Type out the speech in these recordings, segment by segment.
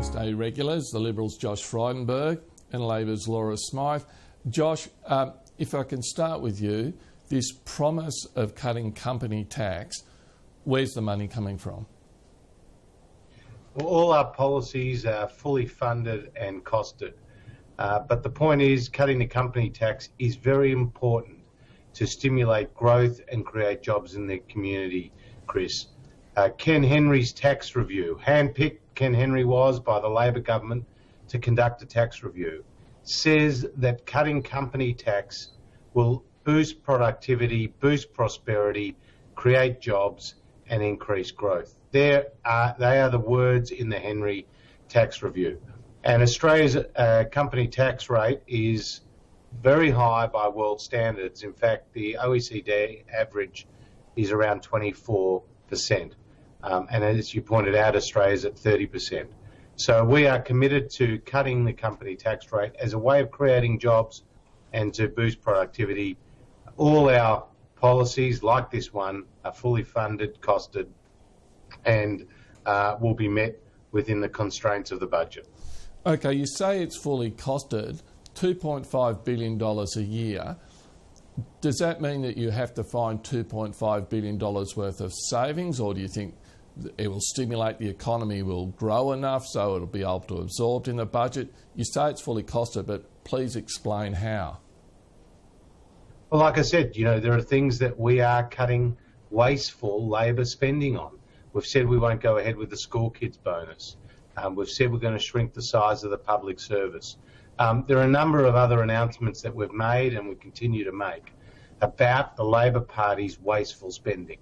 Wednesday regulars, the Liberals' Josh Frydenberg and Labor's Laura Smythe. Josh, if I can start with you, this promise of cutting company tax, where's the money coming from? Well, all our policies are fully funded and costed. But the point is, cutting the company tax is very important to stimulate growth and create jobs in the community, Chris. Ken Henry's tax review, handpicked Ken Henry was by the Labor government to conduct a tax review, says that cutting company tax will boost productivity, boost prosperity, create jobs and increase growth. They are the words in the Henry tax review. And Australia's company tax rate is very high by world standards. In fact, the OECD average is around 24%. And as you pointed out, Australia's at 30%. So we are committed to cutting the company tax rate as a way of creating jobs and to boost productivity. All our policies, like this one, are fully funded, costed, and will be met within the constraints of the budget. Okay, you say it's fully costed, $2.5 billion a year. Does that mean that you have to find $2.5 billion worth of savings, or do you think it will stimulate the economy, will grow enough so it'll be able to absorb in the budget? You say it's fully costed, but please explain how. Well, like I said, there are things that we are cutting wasteful Labor spending on. We've said we won't go ahead with the school kids bonus. We've said we're going to shrink the size of the public service. There are a number of other announcements that we've made and we continue to make about the Labor Party's wasteful spending.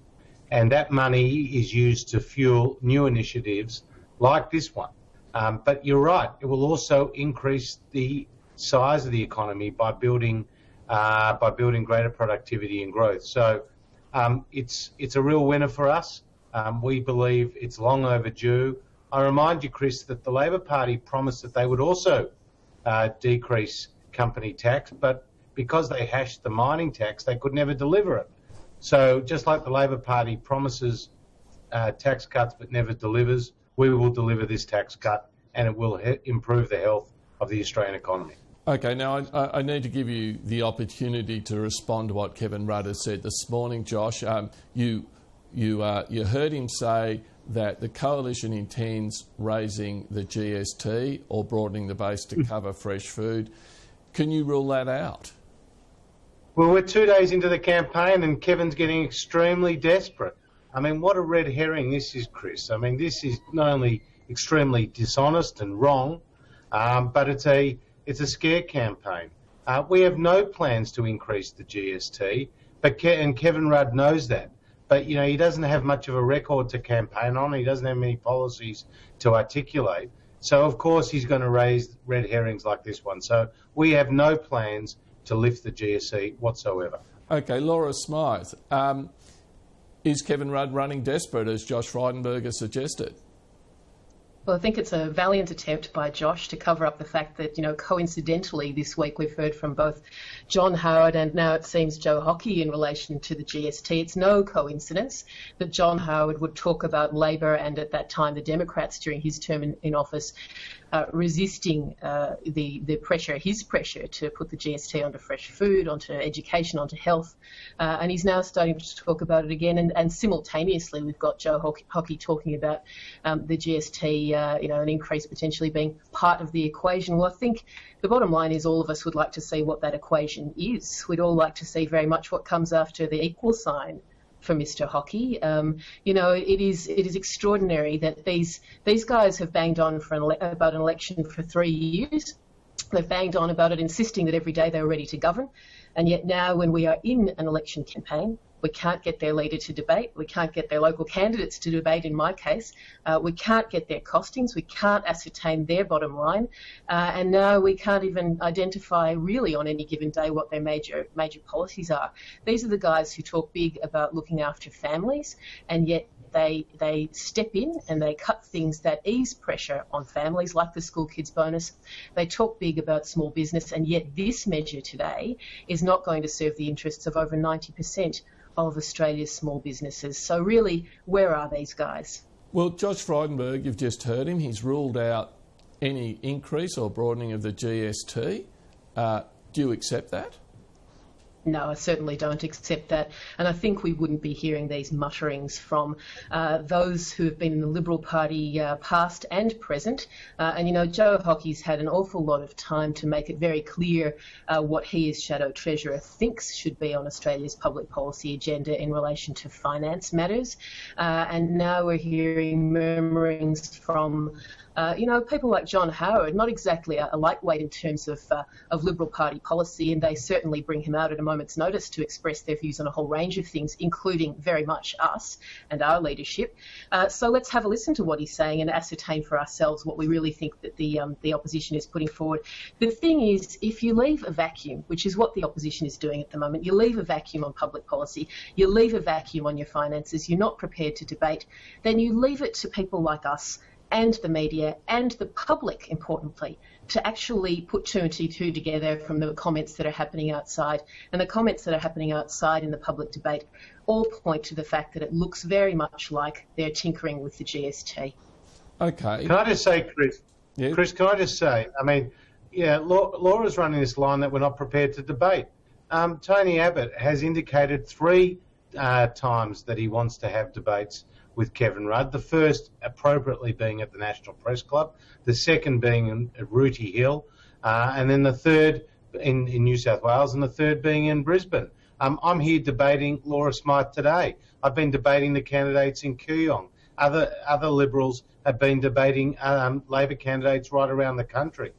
And that money is used to fuel new initiatives like this one. But you're right, it will also increase the size of the economy by building greater productivity and growth. So it's a real winner for us. We believe it's long overdue. I remind you, Chris, that the Labor Party promised that they would also decrease company tax, but because they hashed the mining tax, they could never deliver it. So just like the Labor Party promises tax cuts but never delivers, we will deliver this tax cut and it will improve the health of the Australian economy. Okay, now I need to give you the opportunity to respond to what Kevin Rudd has said this morning, Josh. You heard him say that the coalition intends raising the GST or broadening the base to cover fresh food. Can you rule that out? Well, we're 2 days into the campaign and Kevin's getting extremely desperate. I mean, what a red herring this is, Chris. I mean, this is not only extremely dishonest and wrong, but it's a scare campaign. We have no plans to increase the GST, and Kevin Rudd knows that. But, he doesn't have much of a record to campaign on. He doesn't have many policies to articulate. So, of course, he's going to raise red herrings like this one. So we have no plans to lift the GST whatsoever. Okay, Laura Smythe, is Kevin Rudd running desperate, as Josh Frydenberg has suggested? Well, I think it's a valiant attempt by Josh to cover up the fact that, coincidentally this week we've heard from both John Howard and now it seems Joe Hockey in relation to the GST. It's no coincidence that John Howard would talk about Labor and at that time the Democrats during his term in office resisting the pressure, his pressure to put the GST onto fresh food, onto education, onto health. And he's now starting to talk about it again. And simultaneously, we've got Joe Hockey talking about the GST, an increase potentially being part of the equation. Well, I think the bottom line is all of us would like to see what that equation is. We'd all like to see very much what comes after the equal sign for Mr. Hockey. It is extraordinary that these guys have banged on about an election for 3 years. They've banged on about it, insisting that every day they were ready to govern. And yet now when we are in an election campaign, we can't get their leader to debate. We can't get their local candidates to debate, in my case. We can't get their costings. We can't ascertain their bottom line. And now we can't even identify really on any given day what their major policies are. These are the guys who talk big about looking after families, and yet they step in and they cut things that ease pressure on families, like the school kids bonus. They talk big about small business, and yet this measure today is not going to serve the interests of over 90% of Australia's small businesses. So really, where are these guys? Well, Josh Frydenberg, you've just heard him. He's ruled out any increase or broadening of the GST. Do you accept that? No, I certainly don't accept that. And I think we wouldn't be hearing these mutterings from those who have been in the Liberal Party past and present. And, you know, Joe Hockey's had an awful lot of time to make it very clear what he as Shadow Treasurer thinks should be on Australia's public policy agenda in relation to finance matters. And now we're hearing murmurings from people like John Howard, not exactly a lightweight in terms of Liberal Party policy, and they certainly bring him out at a moment's notice to express their views on a whole range of things, including very much us and our leadership. So let's have a listen to what he's saying and ascertain for ourselves what we really think that the opposition is putting forward. The thing is, if you leave a vacuum, which is what the opposition is doing at the moment, you leave a vacuum on public policy, you leave a vacuum on your finances, you're not prepared to debate, then you leave it to people like us and the media and the public, importantly, to actually put two and two together from the comments that are happening outside. And the comments that are happening outside in the public debate all point to the fact that it looks very much like they're tinkering with the GST. Okay. Can I just say, Chris? Yeah. Chris, can I just say, I mean, yeah, Laura's running this line that we're not prepared to debate. Tony Abbott has indicated 3 times that he wants to have debates with Kevin Rudd, the first appropriately being at the National Press Club, the second being at Rooty Hill, and then the third in New South Wales, and the third being in Brisbane. I'm here debating Laura Smythe today. I've been debating the candidates in Kooyong. Other Liberals have been debating Labor candidates right around the country.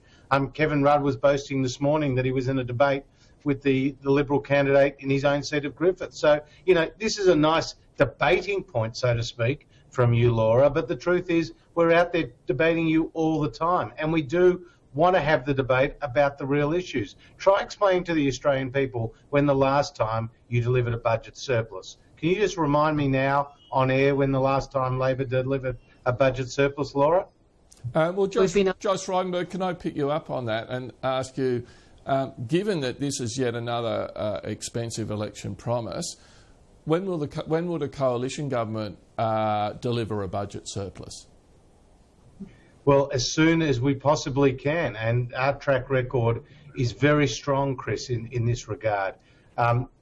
Kevin Rudd was boasting this morning that he was in a debate with the Liberal candidate in his own seat of Griffith. So, you know, this is a nice debating point, so to speak, from you, Laura. But the truth is we're out there debating you all the time. And we do want to have the debate about the real issues. Try explaining to the Australian people when the last time you delivered a budget surplus. Can you just remind me now on air when the last time Labor delivered a budget surplus, Laura? Well, Josh Frydenberg, can I pick you up on that and ask you, given that this is yet another expensive election promise, when will the coalition government deliver a budget surplus? Well, as soon as we possibly can, and our track record is very strong, Chris, in this regard.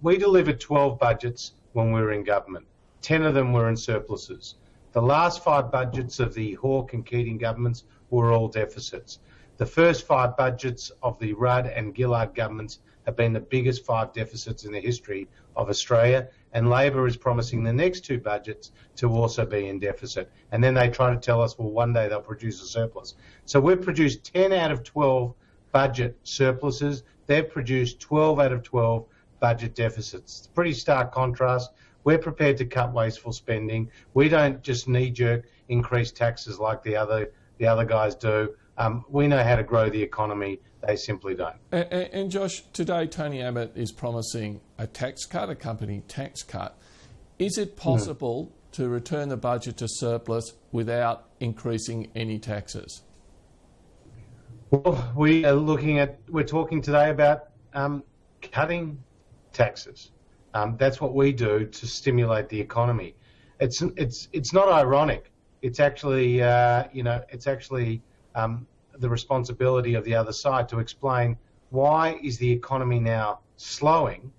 We delivered 12 budgets when we were in government. 10 of them were in surpluses. The last 5 budgets of the Hawke and Keating governments were all deficits. The first 5 budgets of the Rudd and Gillard governments have been the biggest 5 deficits in the history of Australia, and Labor is promising the next 2 budgets to also be in deficit. And then they try to tell us, well, one day they'll produce a surplus. So we've produced 10 out of 12 budget surpluses. They've produced 12 out of 12 budget deficits. It's a pretty stark contrast. We're prepared to cut wasteful spending. We don't just knee-jerk increase taxes like the other guys do. We know how to grow the economy. They simply don't. And Josh, today Tony Abbott is promising a tax cut, a company tax cut. Is it possible to return the budget to surplus without increasing any taxes? Well, we're talking today about cutting taxes. That's what we do to stimulate the economy. It's not ironic. It's actually the responsibility of the other side to explain why is the economy now slowing,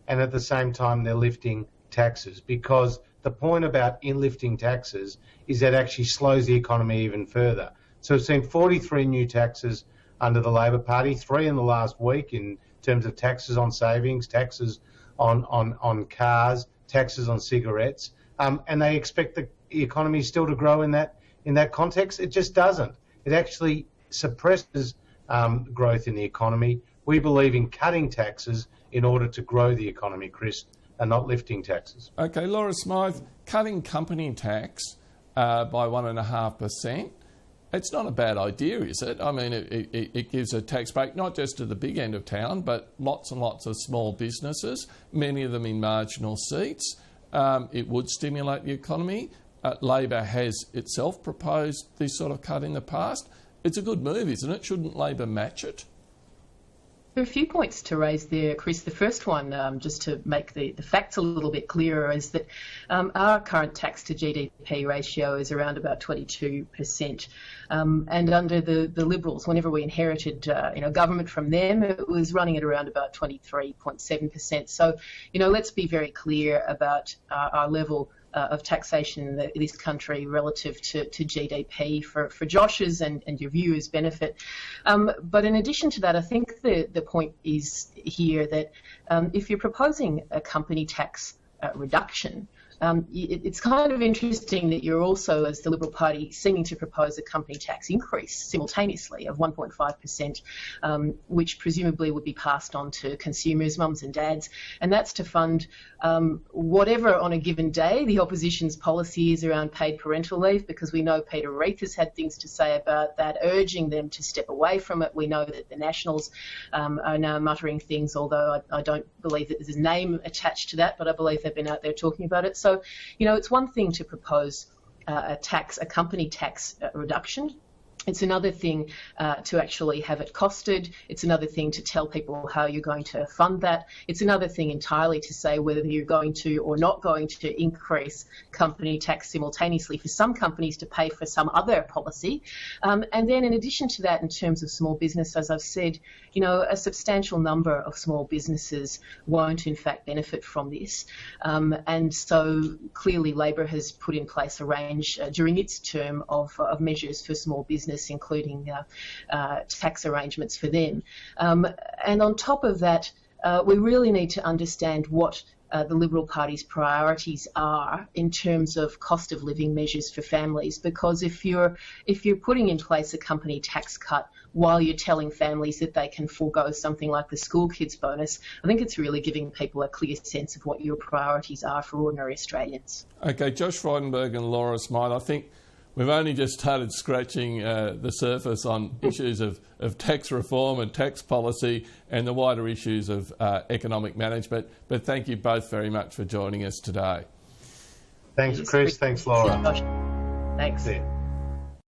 and at the same time they're lifting taxes. Because the point about lifting taxes is that actually slows the economy even further. So we've seen 43 new taxes under the Labor Party, 3 in the last week in terms of taxes on savings, taxes on cars, taxes on cigarettes, and they expect the economy still to grow in that context. It just doesn't. It actually suppresses growth in the economy. We believe in cutting taxes in order to grow the economy, Chris, and not lifting taxes. Okay, Laura Smythe, cutting company tax by 1.5%, it's not a bad idea, is it? I mean, it gives a tax break not just to the big end of town, but lots and lots of small businesses, many of them in marginal seats. It would stimulate the economy. Labor has itself proposed this sort of cut in the past. It's a good move, isn't it? Shouldn't Labor match it? There are a few points to raise there, Chris. The first one, just to make the facts a little bit clearer, is that our current tax to GDP ratio is around about 22%. And under the Liberals, whenever we inherited government from them, it was running at around about 23.7%. So, let's be very clear about our level of taxation in this country relative to GDP for Josh's and your viewers' benefit. But in addition to that, I think the point is here that if you're proposing a company tax reduction, it's kind of interesting that you're also, as the Liberal Party, seeming to propose a company tax increase simultaneously of 1.5%, which presumably would be passed on to consumers, mums and dads, and that's to fund whatever on a given day the opposition's policy is around paid parental leave, because we know Peter Reith has had things to say about that, urging them to step away from it. We know that the Nationals are now muttering things, although I don't believe that there's a name attached to that, but I believe they've been out there talking about it. So, it's one thing to propose a company tax reduction. It's another thing to actually have it costed. It's another thing to tell people how you're going to fund that. It's another thing entirely to say whether you're going to or not going to increase company tax simultaneously for some companies to pay for some other policy. And then in addition to that, in terms of small business, as I've said, a substantial number of small businesses won't in fact benefit from this. And so clearly Labor has put in place a range during its term of measures for small business, including tax arrangements for them. And on top of that, we really need to understand what the Liberal Party's priorities are in terms of cost of living measures for families, because if you're putting in place a company tax cut while you're telling families that they can forego something like the school kids bonus, I think it's really giving people a clear sense of what your priorities are for ordinary Australians. Okay, Josh Frydenberg and Laura Smythe, I think we've only just started scratching the surface on issues of tax reform and tax policy and the wider issues of economic management. But thank you both very much for joining us today. Thanks, Chris. Thanks, Laura. Thanks.